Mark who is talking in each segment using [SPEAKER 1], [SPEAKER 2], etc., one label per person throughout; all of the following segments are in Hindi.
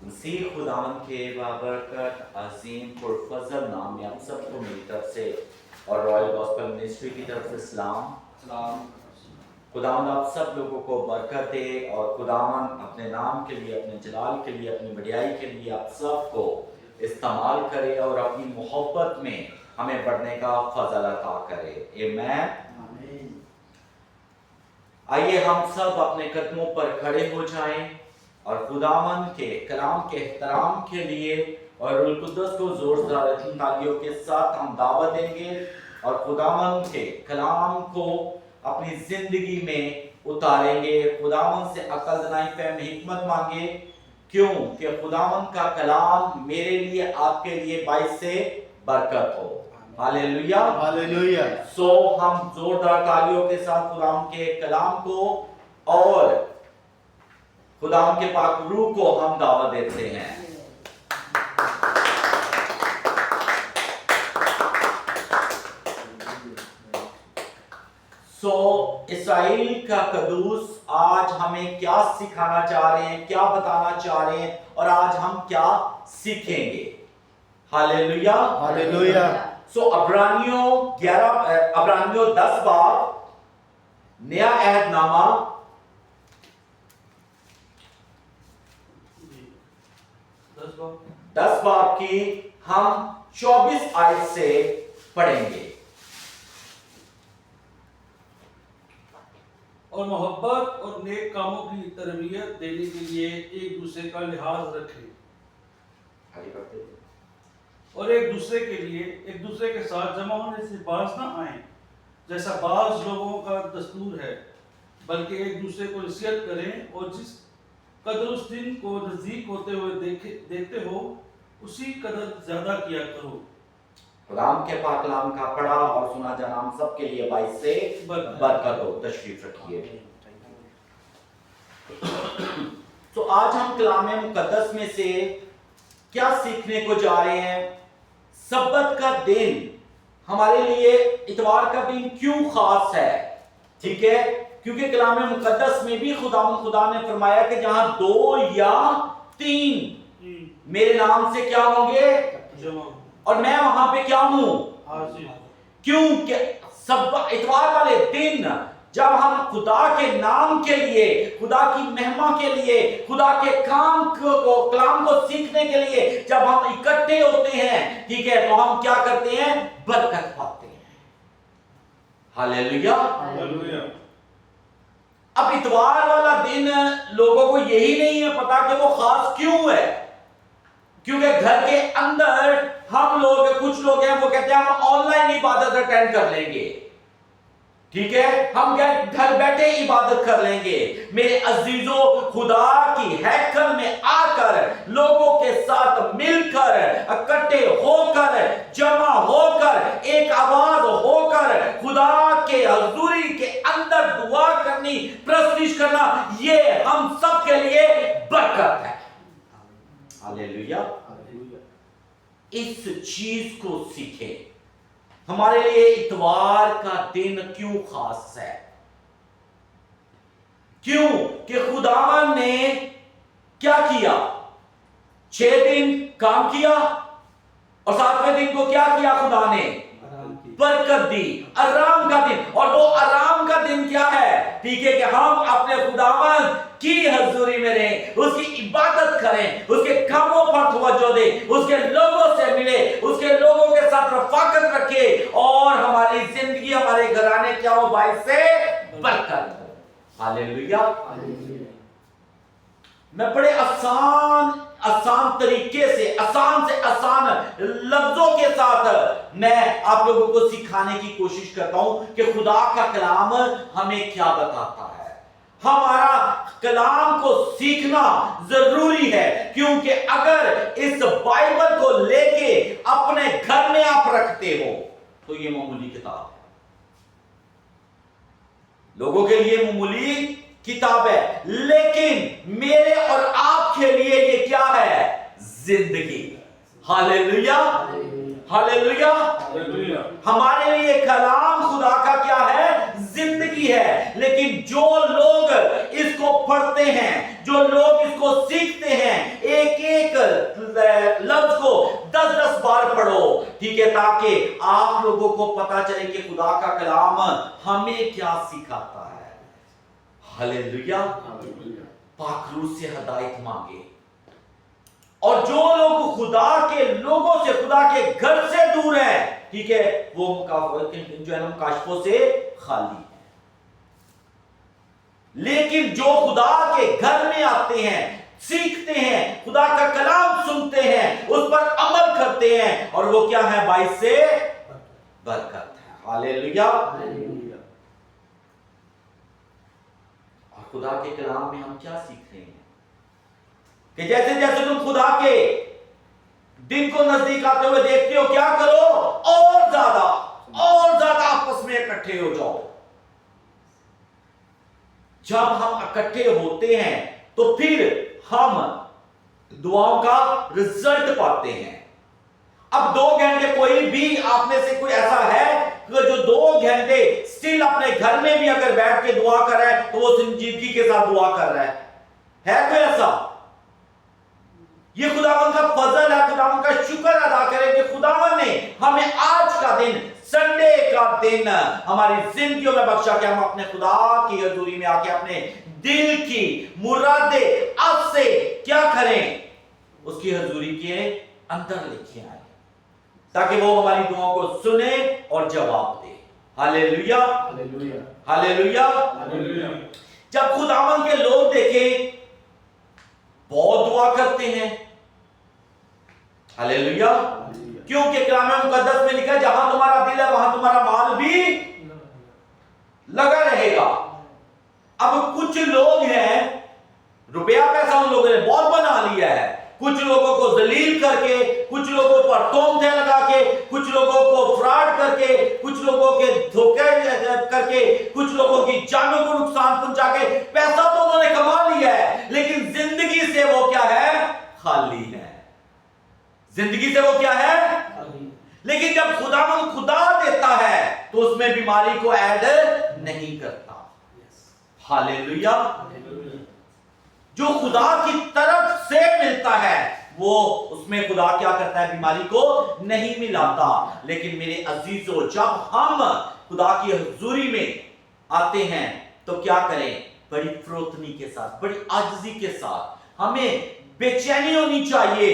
[SPEAKER 1] मसीह खुदावन के बाबरकत अजीम पुरफजल नाम में आप सबको मेरी तरफ से और रॉयल गॉस्पेल मिनिस्ट्री की तरफ से सलाम। खुदावन आप सब लोगों को बरकत दे और खुदावन अपने नाम के लिए, अपने जलाल के लिए, अपनी बढ़ियाई के लिए आप सबको इस्तेमाल करे और अपनी मोहब्बत में हमें बढ़ने का फजल अता करे। आमीन। आइए हम सब अपने कदमों पर खड़े हो जाएं और खुदावन के कलाम के एहतराम के लिए और रूह कुद्दस को जोरदार तालियों के साथ हम दावत देंगे और खुदावन के कलाम को अपनी जिंदगी में उतारेंगे। खुदावन से अकल, दनाई, फहम, हिकमत मांगे, क्यों कि खुदावन का कलाम मेरे लिए, आपके लिए बाइस से बरकत हो। Hallelujah, hallelujah. सो हम जोरदार तालियों के साथ खुदावन के कलाम को और खुदावन के पाक रूह को हम दावत देते हैं। इस्राएल का कदूस आज हमें क्या सिखाना चाह रहे हैं, क्या बताना चाह रहे हैं और आज हम क्या सीखेंगे। Hallelujah, hallelujah. अब्रानियों 10 बाब, नया अहदनामा 10 बाब की हम 24 आयत से पढ़ेंगे।
[SPEAKER 2] और मोहब्बत और नेक कामों की तरबियत देने के लिए एक दूसरे का लिहाज रखें और एक दूसरे के साथ जमा होने से बाज ना आए, जैसा बाज लोगों का दस्तूर है, बल्कि एक दूसरे को नसीहत करें और जिस कदर उस दिन को नजदीक होते हुए देखते हो उसी कदर ज्यादा किया करो।
[SPEAKER 1] खुदाम के पाक कलाम का पढ़ा और सुना जाना हम सबके लिए बाइस से बरकत हो। तशरीफ रखिए। तो आज हम कलाम मुकद्दस में से क्या सीखने को जा रहे हैं। सब्बत का दिन हमारे लिए, इतवार का दिन क्यों खास है? ठीक है, क्योंकि कलाम मुकद्दस में भी खुदा ने फरमाया कि जहां 2 या 3 मेरे नाम से क्या होंगे और मैं वहां पे क्या हूं, क्योंकि सब इतवार वाले दिन जब हम खुदा के नाम के लिए, खुदा की महिमा के लिए, खुदा के कलाम को सीखने के लिए जब हम इकट्ठे होते हैं, ठीक है, तो हम क्या करते हैं, बरकत पाते हैं। Hallelujah, hallelujah. अब इतवार वाला दिन लोगों को यही नहीं है पता कि वो खास क्यों है, क्योंकि घर के अंदर हम लोग, कुछ लोग हैं वो कहते हैं हम ऑनलाइन इबादत अटेंड कर लेंगे, ठीक है, हम घर बैठे इबादत कर लेंगे। मेरे अजीजों, खुदा की हैकल में आकर लोगों के साथ मिलकर, इकट्ठे होकर, जमा होकर, एक आवाज होकर खुदा के हजूरी के अंदर दुआ करनी, प्रस्तुत करना, ये हम सब के लिए बरकत है। हालेलुया। इस चीज को सीखे। हमारे लिए इतवार का दिन क्यों खास है? क्यों कि खुदावन ने क्या किया, 6 दिन काम किया और 7वें दिन को क्या किया, खुदा ने बरकत दी, आराम का दिन। और वो आराम का दिन क्या है? ठीक है, कि हम अपने खुदावन की हजूरी में रहें, उसकी इबादत करें, उसके कामों पर तवज्जो दें, उसके लोगों से मिले, उसके लोगों के साथ रफाकत रखें और हमारी जिंदगी, हमारे घराने क्या हो, भाई से बरकत हो। हालेलुया। मैं बड़े आसान तरीके से, आसान लफ्जों के साथ मैं आप लोगों को सिखाने की कोशिश करता हूं कि खुदा का कलाम हमें क्या बताता है। हमारा कलाम को सीखना जरूरी है, क्योंकि अगर इस बाइबल को लेके अपने घर में आप रखते हो तो ये मामूली किताब है, लोगों के लिए मामूली किताब है, लेकिन मेरे और आपके लिए ये क्या है, जिंदगी। Hallelujah, hallelujah. हमारे लिए कलाम खुदा का क्या है, जिंदगी है। लेकिन जो लोग इसको पढ़ते हैं, जो लोग इसको सीखते हैं, एक एक ठीक है, ताकि आप लोगों को पता चले कि खुदा का कलाम हमें क्या सिखाता है। हालेलुया। पाक रूह से हिदायत मांगे, और जो लोग खुदा के लोगों से, खुदा के घर से दूर है, ठीक है, वो जो है ना मुकाशफों से खाली है। लेकिन जो खुदा के घर में आते हैं, सीखते हैं, खुदा का कलाम सुनते हैं, उस पर अमल करते हैं, और वो क्या है? बाइस से बरकत है। हालेलुया। और खुदा के कलाम में हम क्या सीख रहे हैं कि जैसे जैसे तुम खुदा के दिन को नजदीक आते हुए देखते हो, क्या करो? और ज्यादा आपस में इकट्ठे हो जाओ। जब हम इकट्ठे होते हैं तो फिर हम दुआओं का रिजल्ट पाते हैं। अब 2 घंटे, कोई भी आप में से कोई ऐसा है जो 2 घंटे स्टिल अपने घर में भी अगर बैठ के दुआ कर रहा है तो वो संजीदगी के साथ दुआ कर रहा है कोई ऐसा? ये खुदावन का फजल है। खुदावन का शुक्र अदा करें कि खुदावन ने हमें आज का दिन, संडे का दिन हमारी जिंदगियों में बख्शा कि हम अपने खुदा की हजूरी में आके अपने दिल की मुरादें आज से क्या करें? उसकी हजूरी के अंदर लेके आए, ताकि वो हमारी दुआओं को सुने और जवाब दे। Hallelujah, hallelujah. जब खुदावन के लोग देखें बहुत दुआ करते हैं, हालेलुया, क्योंकि कलाम मुकद्दस में लिखा है जहां तुम्हारा दिल है वहां तुम्हारा माल भी लगा रहेगा। अब कुछ लोग हैं, रुपया पैसा उन लोगों ने बहुत बना लिया है, कुछ लोगों को जलील करके, कुछ लोगों पर तोहमतें लगा के, कुछ लोगों को फ्रॉड करके, कुछ लोगों के धोखे करके, कुछ लोगों की जानों को नुकसान पहुंचा के पैसा तो उन्होंने कमा लिया है, लेकिन जिंदगी से वो क्या है? खाली है। जिंदगी से वो क्या है? लेकिन जब खुदा देता है तो उसमें बीमारी को ऐड नहीं करता। हालेलुया। जो खुदा की तरफ से मिलता है वो उसमें खुदा क्या करता है? बीमारी को नहीं मिलाता। लेकिन मेरे अजीजों, जब हम खुदा की हजूरी में आते हैं तो क्या करें? बड़ी फरोतनी के साथ, बड़ी आजिज़ी के साथ, हमें बेचैनी होनी चाहिए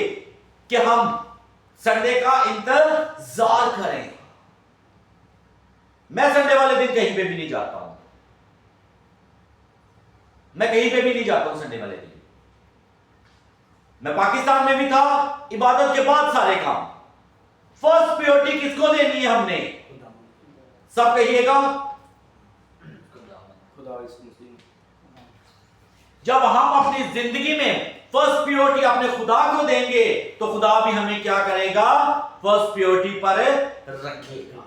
[SPEAKER 1] कि हम संडे का इंतजार करें। मैं संडे वाले दिन कहीं पे भी नहीं जाता हूं, मैं कहीं पे भी नहीं जाता हूं संडे वाले दिन। मैं पाकिस्तान में भी था, इबादत के बाद सारे काम। फर्स्ट प्रायोरिटी किसको देनी है हमने? सब कहिएगा, जब हम अपनी जिंदगी में फर्स्ट प्रायोरिटी अपने खुदा को देंगे तो खुदा भी हमें क्या करेगा? फर्स्ट प्रायोरिटी पर रखेगा।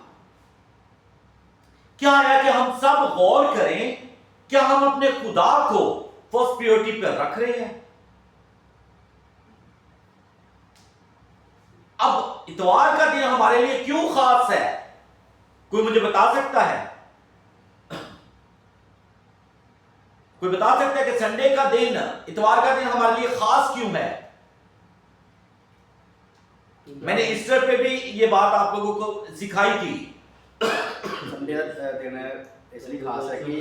[SPEAKER 1] क्या है कि हम सब गौर करें, क्या हम अपने खुदा को फर्स्ट प्रायोरिटी पर रख रहे हैं? अब इतवार का दिन हमारे लिए क्यों खास है? कोई मुझे बता सकता है? कोई बता सकता है कि संडे का दिन, इतवार का दिन हमारे लिए खास क्यों है? मैंने ईस्टर पे भी ये बात आप लोगों को सिखाई थी।
[SPEAKER 3] संडे दिन इसलिए खास है कि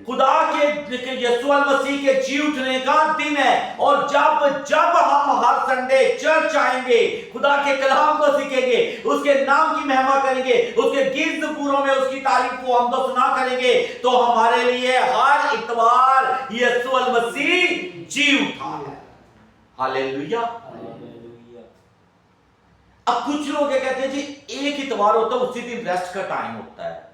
[SPEAKER 1] खुदा के यीशु मसीह के जी उठने का दिन है, और जब हम हर संडे चर्च आएंगे, खुदा के कलाम को सीखेंगे, उसके नाम की महिमा करेंगे, उसके गिरद पूरों में उसकी तारीफ को हम तो सुना करेंगे, तो हमारे लिए हर इतवार यीशु मसीह जी उठा है। हालेलुया। अब कुछ लोग ये कहते हैं जी एक इतवार होता है, उसी दिन रेस्ट का टाइम होता है।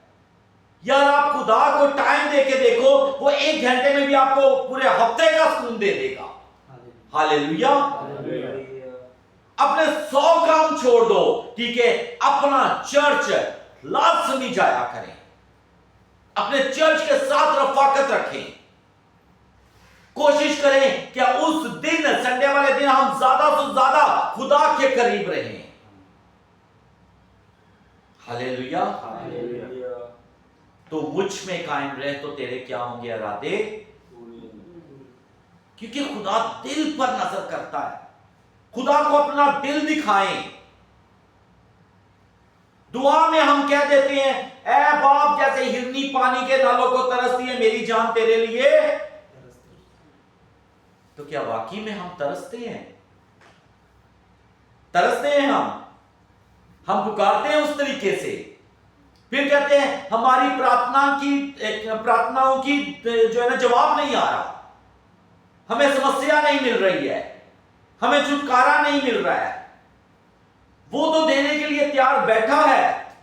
[SPEAKER 1] यार आप खुदा को टाइम देके देखो, वो 1 घंटे में भी आपको पूरे हफ्ते का सुकून दे देगा। हालेलुया। अपने 100 काम छोड़ दो, ठीक है, अपना चर्च लाजमी जाया करें, अपने चर्च के साथ रफाकत रखें, कोशिश करें कि उस दिन, संडे वाले दिन, हम ज्यादा से ज्यादा खुदा के करीब रहें। हालेलुया। तो मुझ में कायम रहे तो तेरे क्या होंगे इरादे? क्योंकि खुदा दिल पर नजर करता है। खुदा को अपना दिल दिखाएं। दुआ में हम कह देते हैं, ऐ बाप जैसे हिरनी पानी के नालों को तरसती है, मेरी जान तेरे लिए। तो क्या वाकई में हम तरसते हैं? तरसते हैं हम पुकारते हैं उस तरीके से। फिर कहते हैं हमारी प्रार्थनाओं की जो है ना जवाब नहीं आ रहा, हमें समस्या नहीं मिल रही है, हमें छुटकारा नहीं मिल रहा है। वो तो देने के लिए तैयार बैठा है,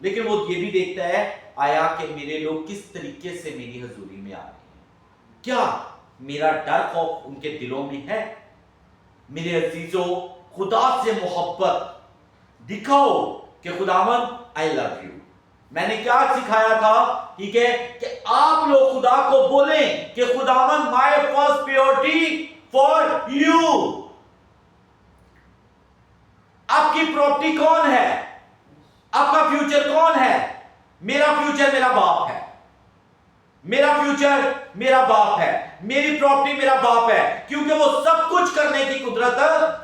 [SPEAKER 1] लेकिन वो ये भी देखता है आया कि मेरे लोग किस तरीके से मेरी हजूरी में आ रहे हैं। क्या मेरा डर खौफ उनके दिलों में है? मेरे अजीजों, खुदा से मोहब्बत दिखाओ कि खुदावन आई लव यू। मैंने क्या सिखाया था, ठीक है, कि आप लोग खुदा को बोलें कि खुदावन my first priority for you. आपकी प्रॉपर्टी कौन है? आपका फ्यूचर कौन है? मेरा फ्यूचर मेरा बाप है, मेरा फ्यूचर मेरा बाप है, मेरी प्रॉपर्टी मेरा बाप है, क्योंकि वो सब कुछ करने की कुदरत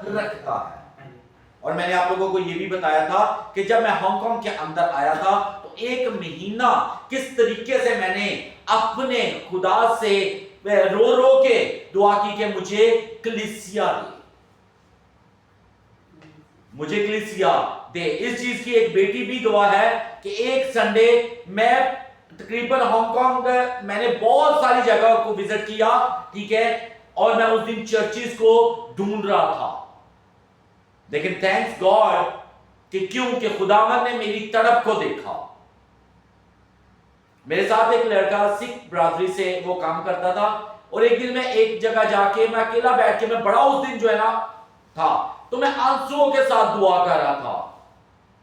[SPEAKER 1] रखता है। और मैंने आप लोगों को यह भी बताया था कि जब मैं हांगकांग के अंदर आया था तो 1 महीना किस तरीके से मैंने अपने खुदा से रो रो के दुआ की कि मुझे कलीसिया दे, मुझे कलीसिया दे। इस चीज की एक बेटी भी गवाह है कि एक संडे मैं तकरीबन हांगकांग मैंने बहुत सारी जगह को विजिट किया, ठीक है, और मैं उस दिन चर्चिस को ढूंढ रहा था, लेकिन थैंक्स गॉड कि क्योंकि खुदावन ने मेरी तड़प को देखा। मेरे साथ एक लड़का सिख ब्रादरी से वो काम करता था, और एक दिन मैं एक जगह जाके मैं अकेला बैठ के मैं बड़ा उस दिन जो है ना था, तो मैं आंसुओं के साथ दुआ कर रहा था।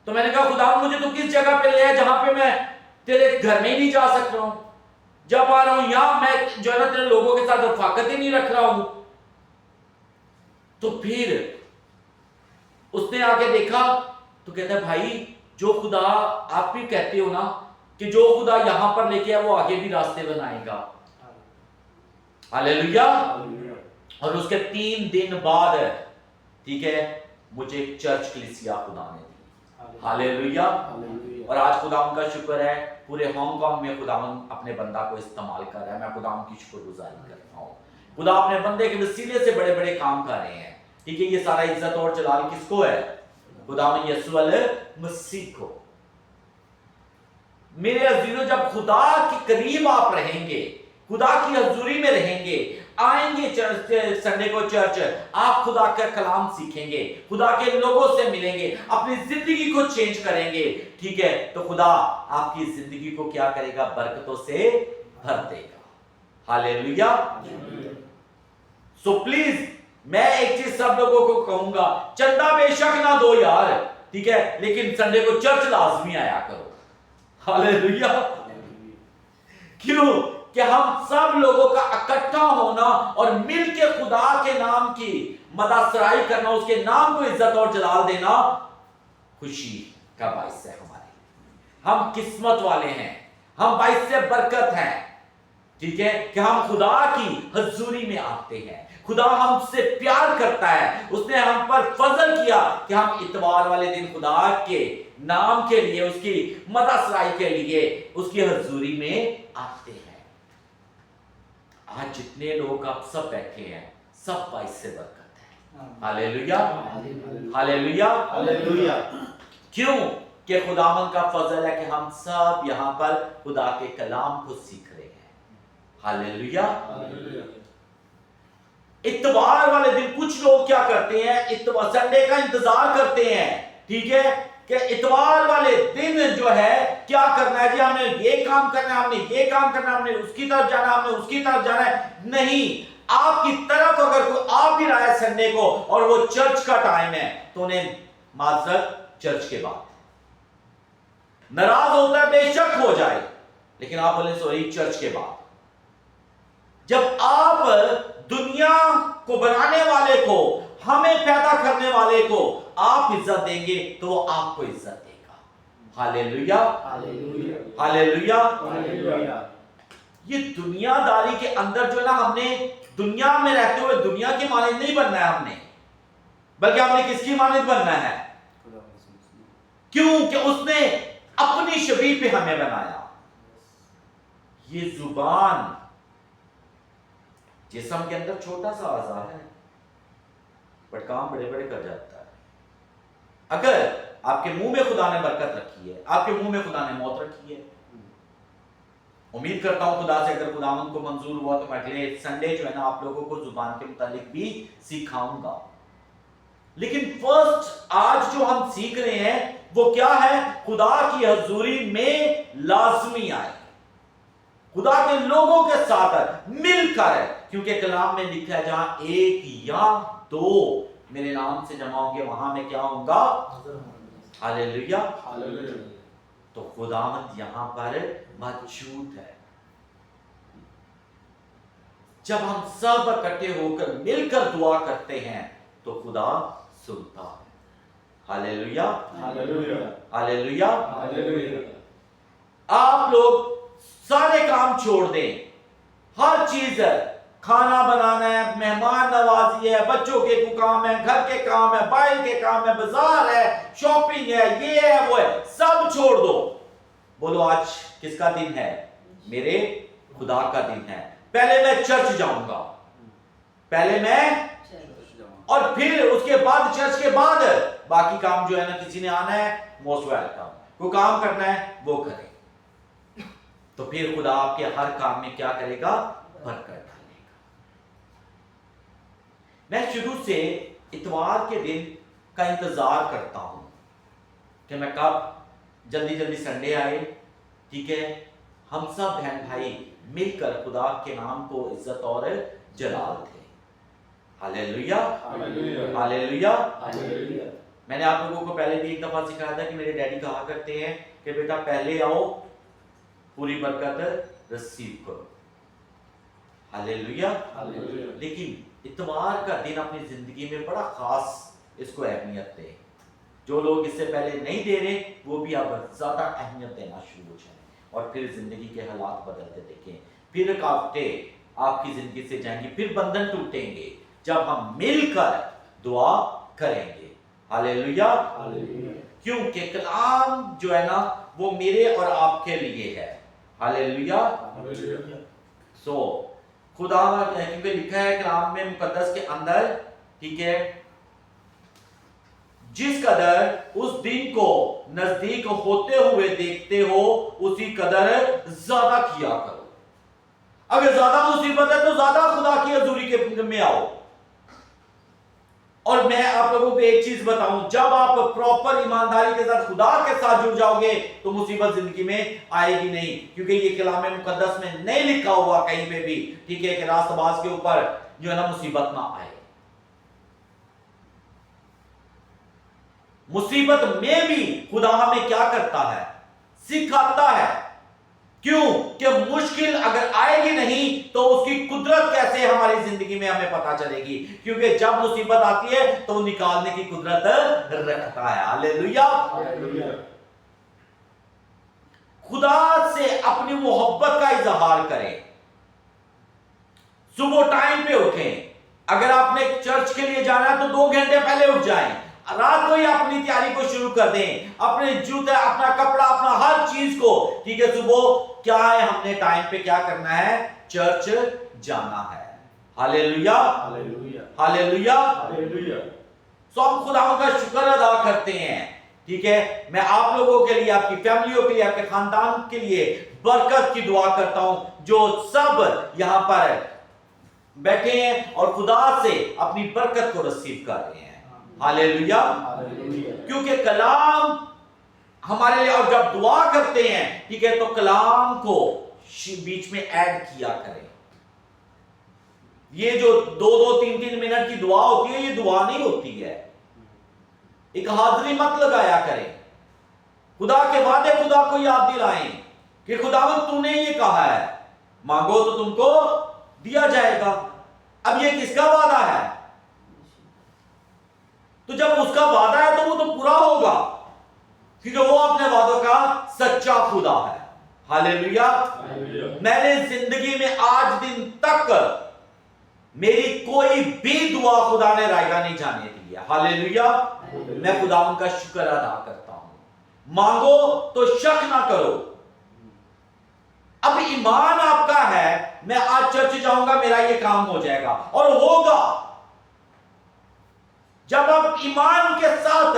[SPEAKER 1] तो मैंने कहा खुदावन मुझे तो किस जगह पे ले आए जहां पे मैं तेरे घर में नहीं जा सक रहा हूं, जब आ रहा हूं यहां मैं जो है ना तेरे लोगों के साथ रफाकत ही नहीं रख रहा हूं। तो फिर उसने आके देखा तो कहता है भाई जो खुदा आप भी कहते हो ना कि जो खुदा यहां पर लेके आए वो आगे भी रास्ते बनाएगा। हालेलुया। और उसके 3 दिन बाद, ठीक है, मुझे एक चर्च कलीसिया खुदा ने दी। हालेलुया। और आज खुदावन का शुक्र है पूरे हांगकांग में खुदावन अपने बंदा को इस्तेमाल कर रहा है। मैं खुदावन की शुक्रगुजारी करता हूं। खुदा अपने बंदे के वसीले से बड़े बड़े काम कर रहे हैं, ठीक है। ये सारा इज्जत और जलाल किसको है? खुदावन यीशु मसीह को। मेरे अजीजों, जब खुदा के करीब आप रहेंगे, खुदा की हजूरी में रहेंगे, आएंगे चर्च संडे को चर्च, आप खुदा का कलाम सीखेंगे, खुदा के लोगों से मिलेंगे, अपनी जिंदगी को चेंज करेंगे, ठीक है, तो खुदा आपकी जिंदगी को क्या करेगा? बरकतों से भर देगा। हालेलुया। सो प्लीज मैं एक चीज सब लोगों को कहूंगा, चंदा बेशक ना दो यार, ठीक है, लेकिन संडे को चर्च लाजमी आया करो। हालेलुया। क्यों? कि हम सब लोगों का इकट्ठा होना और मिलके खुदा के नाम की मदासराई करना, उसके नाम को इज्जत और जलाल देना खुशी का बाइस है हमारे। हम किस्मत वाले हैं, हम बाइस से बरकत हैं, ठीक है, कि हम खुदा की हजूरी में आते हैं। खुदा हमसे प्यार करता है, उसने हम पर फजल किया कि हम इतवार वाले दिन खुदा के नाम के लिए, उसकी मदासराई के लिए उसकी हजूरी में आते हैं। आज जितने लोग आप सब बैठे हैं, सब बाइस से बरकत है। Hallelujah, hallelujah, hallelujah. क्यों? कि खुदावन का फजल है कि हम सब यहां पर खुदा के कलाम को सीख रहे हैं। हालेलुया। इतवार वाले दिन कुछ लोग क्या करते हैं? इतवार संडे का इंतजार करते हैं, ठीक है, कि इतवार वाले दिन जो है क्या करना है जी, हमने ये काम करना है, हमने ये काम करना है, हमने उसकी तरफ जाना है, हमने उसकी तरफ जाना है। नहीं, आपकी तरफ अगर कोई आ भी रहा है संडे को और वो चर्च का टाइम है, तो उन्हें माजरत चर्च के बाद। नाराज होता है बेशक हो जाए, लेकिन आप बोले सॉरी चर्च के बाद। जब आप दुनिया को बनाने वाले को, हमें पैदा करने वाले को आप इज्जत देंगे तो वो आपको इज्जत देगा। Hallelujah, hallelujah, hallelujah, hallelujah. ये दुनियादारी के अंदर जो है ना, हमने दुनिया में रहते हुए दुनिया की मानद नहीं बनना है हमने, बल्कि हमने किसकी मानद बनना है? क्योंकि उसने अपनी शबीह पे हमें बनाया। ये जुबान जिस्म के अंदर छोटा सा आज़ा है, बट काम बड़े बड़े कर जाता है। अगर आपके मुंह में खुदा ने बरकत रखी है, आपके मुंह में खुदा ने मौत रखी है, उम्मीद करता हूं खुदा से अगर खुदावंद को मंजूर हुआ तो मैं अगले संडे जो है ना आप लोगों को जुबान के मुतालिक भी सिखाऊंगा। लेकिन फर्स्ट आज जो हम सीख रहे हैं वो क्या है? खुदा की हजूरी में लाजमी आए, खुदा के लोगों के साथ मिलकर, क्योंकि कलाम में लिखा है जहां एक या दो मेरे नाम से जमा होंगे वहां मैं क्या होऊंगा? हालेलुया। तो खुदावंद यहां पर मौजूद है। जब हम सब इकट्ठे होकर मिलकर दुआ करते हैं तो खुदा सुनता है। Hallelujah,
[SPEAKER 2] hallelujah,
[SPEAKER 1] hallelujah.
[SPEAKER 2] हालेलुया।
[SPEAKER 1] आप लोग सारे काम छोड़ दें, हर चीज है, खाना बनाना है, मेहमान नवाजी है, बच्चों के काम है, घर के काम है, बाइक के काम है, बाजार है, शॉपिंग है, ये है वो है, सब छोड़ दो। बोलो आज किसका दिन है? मेरे खुदा का दिन है। पहले मैं चर्च जाऊंगा, पहले मैं, और फिर उसके बाद चर्च के बाद बाकी काम जो है ना, किसी ने आना है मोस्ट वेलकम, कोई काम करना है वो करे। तो फिर खुदा आपके हर काम में क्या करेगा? बरकत डालेगा। मैं शुरू से इतवार के दिन का इंतजार करता हूं कि मैं कब जल्दी जल्दी संडे आए, ठीक है, हम सब बहन भाई मिलकर खुदा के नाम को इज्जत और जलाल थे। Hallelujah,
[SPEAKER 2] hallelujah,
[SPEAKER 1] hallelujah.
[SPEAKER 2] हालेलुया।
[SPEAKER 1] मैंने आप लोगों को पहले भी एक दफा सिखाया था कि मेरे डैडी कहा करते हैं कि बेटा पहले आओ पूरी बरकत रिसीव करो। Hallelujah,
[SPEAKER 2] hallelujah.
[SPEAKER 1] लेकिन इतवार का दिन अपनी जिंदगी में बड़ा खास इसको अहमियत दे। जो लोग इससे पहले नहीं दे रहे वो भी अब ज्यादा अहमियत देना शुरू हो जाए और फिर जिंदगी के हालात बदलते देखें। फिर रुकावटें आपकी जिंदगी से जाएंगी, फिर बंधन टूटेंगे जब हम मिलकर दुआ करेंगे। Hallelujah,
[SPEAKER 2] hallelujah.
[SPEAKER 1] क्योंकि कलाम जो है ना वो मेरे और आपके लिए है। हालेलुया।
[SPEAKER 2] हालेलुया।
[SPEAKER 1] सो खुदा क्योंकि लिखा है कलाम में मुकद्दस के अंदर, ठीक है, जिस कदर उस दिन को नजदीक होते हुए देखते हो उसी कदर ज्यादा किया करो। अगर ज्यादा मुसीबत है तो ज्यादा खुदा की हजूरी के में आओ। और मैं आप लोगों को एक चीज बताऊं, जब आप प्रॉपर ईमानदारी के साथ खुदा के साथ जुड़ जाओगे तो मुसीबत जिंदगी में आएगी नहीं, क्योंकि ये कलाम मुकद्दस में नहीं लिखा हुआ कहीं पे भी, ठीक है, कि रास्तबाज के ऊपर जो है ना मुसीबत ना आए। मुसीबत में भी खुदा हमें क्या करता है? सिखाता है। क्यों? कि मुश्किल अगर आएगी नहीं तो उसकी कुदरत कैसे हमारी जिंदगी में हमें पता चलेगी, क्योंकि जब मुसीबत आती है तो निकालने की कुदरत रखता है। हालेलुया। खुदा से अपनी मोहब्बत का इजहार करें। सुबह टाइम पे उठें। अगर आपने चर्च के लिए जाना है तो 2 घंटे पहले उठ जाएं। रात को ही अपनी तैयारी को शुरू कर दें, अपने जूते, अपना कपड़ा, अपना हर चीज को, ठीक है, सुबह क्या है, हमने टाइम पे क्या करना है? चर्च जाना है। Hallelujah,
[SPEAKER 2] hallelujah,
[SPEAKER 1] hallelujah,
[SPEAKER 2] hallelujah.
[SPEAKER 1] So हम खुदा का शुक्र अदा करते हैं, ठीक है। मैं आप लोगों के लिए, आपकी फैमिलियों के लिए, आपके खानदान के लिए बरकत की दुआ करता हूं, जो सब यहां पर बैठे हैं और खुदा से अपनी बरकत को रिसीव कर रहे हैं। Hallelujah,
[SPEAKER 2] hallelujah.
[SPEAKER 1] क्योंकि कलाम हमारे लिए, और जब दुआ करते हैं, ठीक है, तो कलाम को बीच में ऐड किया करें। ये जो 2-2, 3-3 मिनट की दुआ होती है, ये दुआ नहीं होती है। एक हाजिरी मत लगाया करें। खुदा के वादे खुदा को याद दिलाएं कि खुदावंद तूने ये कहा है, मांगो तो तुमको दिया जाएगा। अब ये किसका वादा है? तो जब उसका वादा है तो वो तो पूरा होगा, क्योंकि वो अपने वादों का सच्चा खुदा है। हालेलुया। मैंने जिंदगी में आज दिन तक मेरी कोई भी दुआ खुदा ने रायगा नहीं जाने दी है। हालेलुया। मैं खुदा का शुक्र अदा करता हूं, मांगो तो शक ना करो। अब ईमान आपका है, मैं आज चर्च जाऊंगा मेरा ये काम हो जाएगा, और होगा जब आप ईमान के साथ,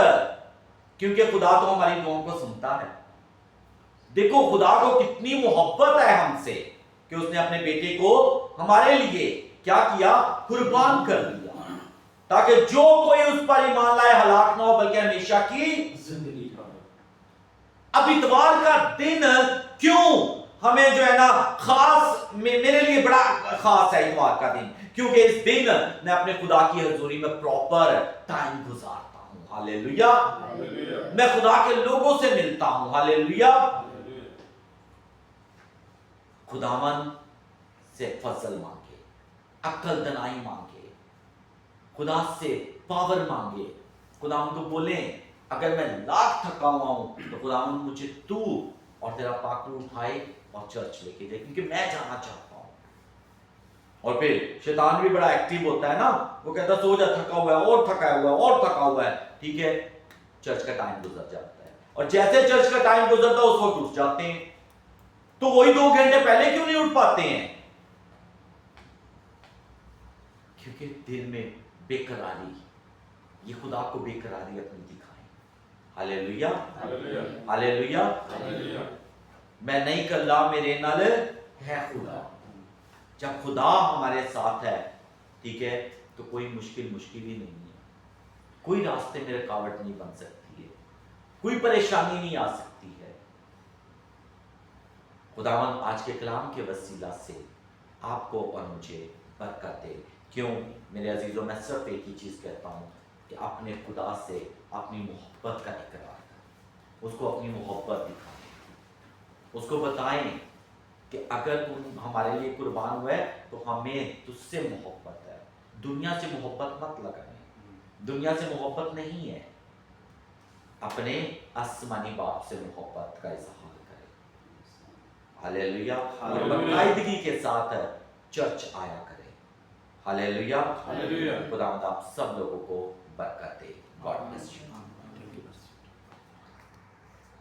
[SPEAKER 1] क्योंकि खुदा तो हमारी दुआओं को सुनता है। देखो खुदा को कितनी मोहब्बत है हमसे कि उसने अपने बेटे को हमारे लिए क्या किया, कुर्बान कर दिया, ताकि जो कोई उस पर ईमान लाए हलाक ना हो बल्कि हमेशा की
[SPEAKER 2] जिंदगी का
[SPEAKER 1] अब इतवार का दिन क्यों हमें जो है ना खास, मेरे लिए बड़ा खास है इतवार का दिन, क्योंकि इस दिन मैं अपने खुदा की हजूरी में प्रॉपर टाइम गुजारता हूं। हालेलुया। मैं खुदा के लोगों से मिलता हूं। हालेलुया। खुदावन से फजल मांगे, अक्ल दनाई मांगे, खुदा से पावर मांगे। खुदावन को बोले अगर मैं लाख थका हुआ हूं तो खुदावन मुझे तू और तेरा पाकरू उठाए और चर्च लेके जाए, क्योंकि मैं जाना चाहता हूं। और फिर शैतान भी बड़ा एक्टिव होता है ना, वो कहता सो जा, थका हुआ है और थका हुआ है और थका हुआ है। ठीक है, चर्च का टाइम गुजर जाता है, और जैसे चर्च का टाइम गुजरता है उस वक्त उठ जाते हैं। तो वही 2 घंटे पहले क्यों नहीं उठ पाते हैं? क्योंकि दिल में बेकरारी, ये खुदा को बेकरारी अपनी दिखाएं। Hallelujah, hallelujah. मैं नहीं कल्ला मेरे नाल है खुदा। जब खुदा हमारे साथ है, ठीक है, तो कोई मुश्किल ही नहीं है, कोई रास्ते में रुकावट नहीं बन सकती है, कोई परेशानी नहीं आ सकती है। खुदावन आज के कलाम के वसीला से आपको और मुझे बरकत दे। क्यों मेरे अजीजों, मैं सिर्फ एक ही चीज कहता हूं कि अपने खुदा से अपनी मोहब्बत का इकरार करें, उसको अपनी मोहब्बत दिखाएं, उसको बताएं कि अगर तुम हमारे लिए कुर्बान हुए तो हमें तुझसे मोहब्बत है। दुनिया से मोहब्बत मत लगाएं, दुनिया से मोहब्बत नहीं है, अपने आसमानी बाप से मोहब्बत का इजहार करें। हालेलुया। और बाकायदगी के साथ चर्च आया करें। हालेलुया। खुदा आप सब लोगों को बरकत दे। God bless you.